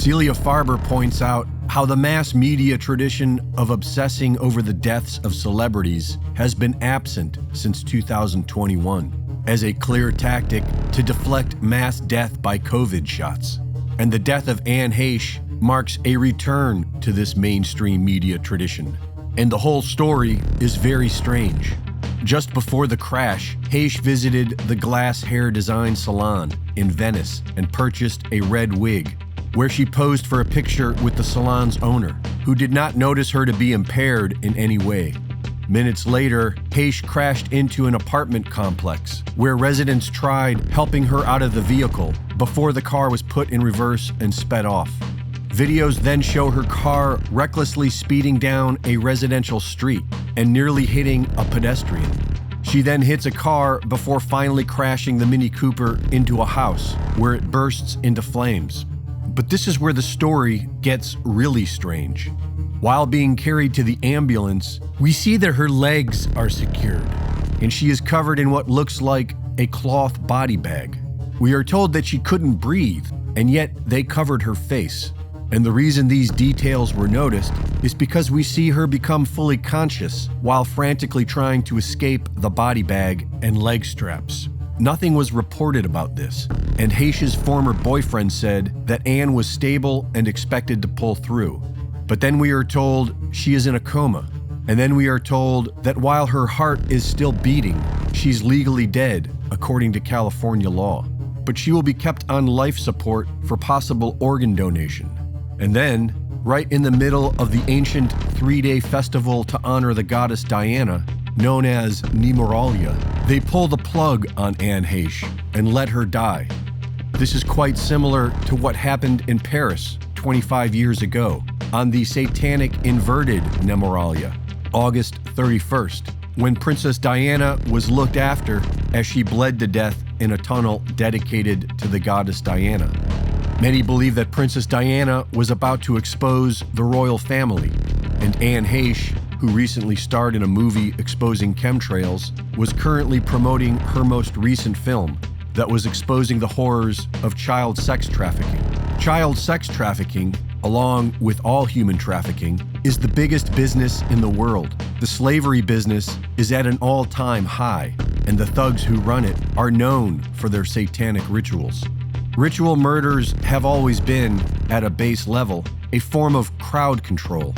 Celia Farber points out how the mass media tradition of obsessing over the deaths of celebrities has been absent since 2021 as a clear tactic to deflect mass death by COVID shots. And the death of Anne Heche marks a return to this mainstream media tradition. And the whole story is very strange. Just before the crash, Heche visited the Glass Hair Design Salon in Venice and purchased a red wig, where she posed for a picture with the salon's owner, who did not notice her to be impaired in any way. Minutes later, Heche crashed into an apartment complex where residents tried helping her out of the vehicle before the car was put in reverse and sped off. Videos then show her car recklessly speeding down a residential street and nearly hitting a pedestrian. She then hits a car before finally crashing the Mini Cooper into a house where it bursts into flames. But this is where the story gets really strange. While being carried to the ambulance, we see that her legs are secured, and she is covered in what looks like a cloth body bag. We are told that she couldn't breathe, and yet they covered her face. And the reason these details were noticed is because we see her become fully conscious while frantically trying to escape the body bag and leg straps. Nothing was reported about this, and Heche's former boyfriend said that Anne was stable and expected to pull through. But then we are told she is in a coma, and then we are told that while her heart is still beating, she's legally dead according to California law. But she will be kept on life support for possible organ donation. And then, right in the middle of the ancient 3-day festival to honor the goddess Diana, known as Nemoralia, they pull the plug on Anne Heche and let her die. This is quite similar to what happened in Paris 25 years ago on the satanic inverted Nemoralia, August 31st, when Princess Diana was looked after as she bled to death in a tunnel dedicated to the goddess Diana. Many believe that Princess Diana was about to expose the royal family, and Anne Heche, who recently starred in a movie exposing chemtrails, was currently promoting her most recent film that was exposing the horrors of child sex trafficking. Child sex trafficking, along with all human trafficking, is the biggest business in the world. The slavery business is at an all-time high, and the thugs who run it are known for their satanic rituals. Ritual murders have always been, at a base level, a form of crowd control.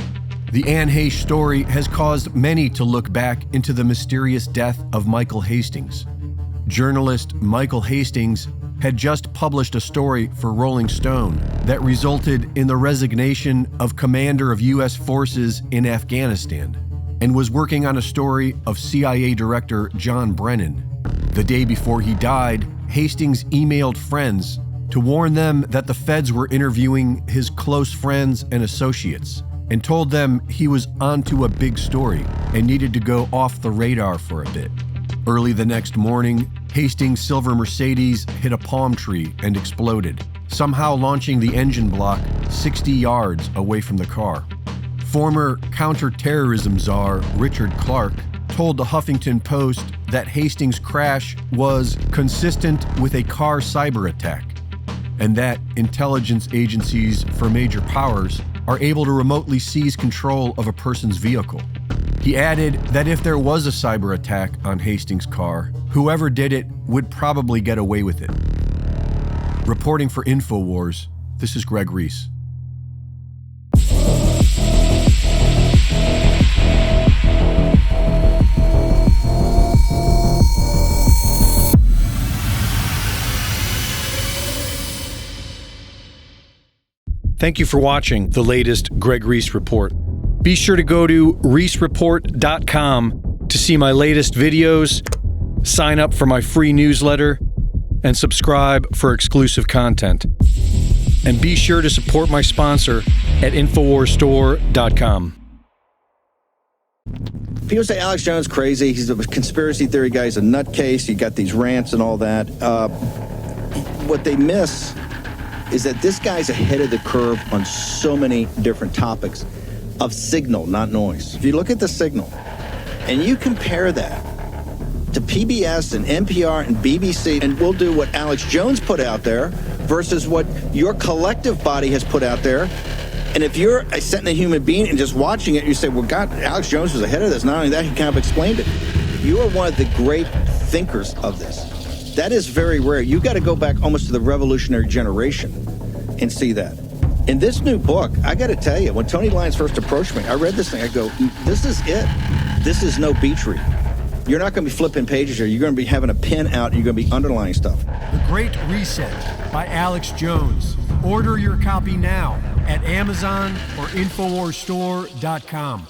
The Anne Heche story has caused many to look back into the mysterious death of Michael Hastings. Journalist Michael Hastings had just published a story for Rolling Stone that resulted in the resignation of commander of U.S. forces in Afghanistan, and was working on a story of CIA Director John Brennan. The day before he died, Hastings emailed friends to warn them that the feds were interviewing his close friends and associates, and told them he was onto a big story and needed to go off the radar for a bit. Early the next morning, Hastings' silver Mercedes hit a palm tree and exploded, somehow launching the engine block 60 yards away from the car. Former counterterrorism czar Richard Clarke told the Huffington Post that Hastings' crash was consistent with a car cyber attack, and that intelligence agencies for major powers are able to remotely seize control of a person's vehicle. He added that if there was a cyber attack on Hastings' car, whoever did it would probably get away with it. Reporting for Infowars, this is Greg Reese. Thank you for watching the latest Greg Reese Report. Be sure to go to reesereport.com to see my latest videos, sign up for my free newsletter, and subscribe for exclusive content. And be sure to support my sponsor at InfowarsStore.com. People say Alex Jones crazy. He's a conspiracy theory guy. He's a nutcase. You got these rants and all that. What they miss is that this guy's ahead of the curve on so many different topics of signal, not noise. If you look at the signal and you compare that to PBS and NPR and BBC, and we'll do what Alex Jones put out there versus what your collective body has put out there. And if you're a sentient human being and just watching it, you say, well, God, Alex Jones was ahead of this. Not only that, he kind of explained it. You are one of the great thinkers of this. That is very rare. You got to go back almost to the revolutionary generation and see that. In this new book, I got to tell you, when Tony Lyons first approached me, I read this thing. I go, this is it. This is no beach read. You're not going to be flipping pages here. You're going to be having a pen out and you're going to be underlining stuff. The Great Reset by Alex Jones. Order your copy now at Amazon or InfoWarsStore.com.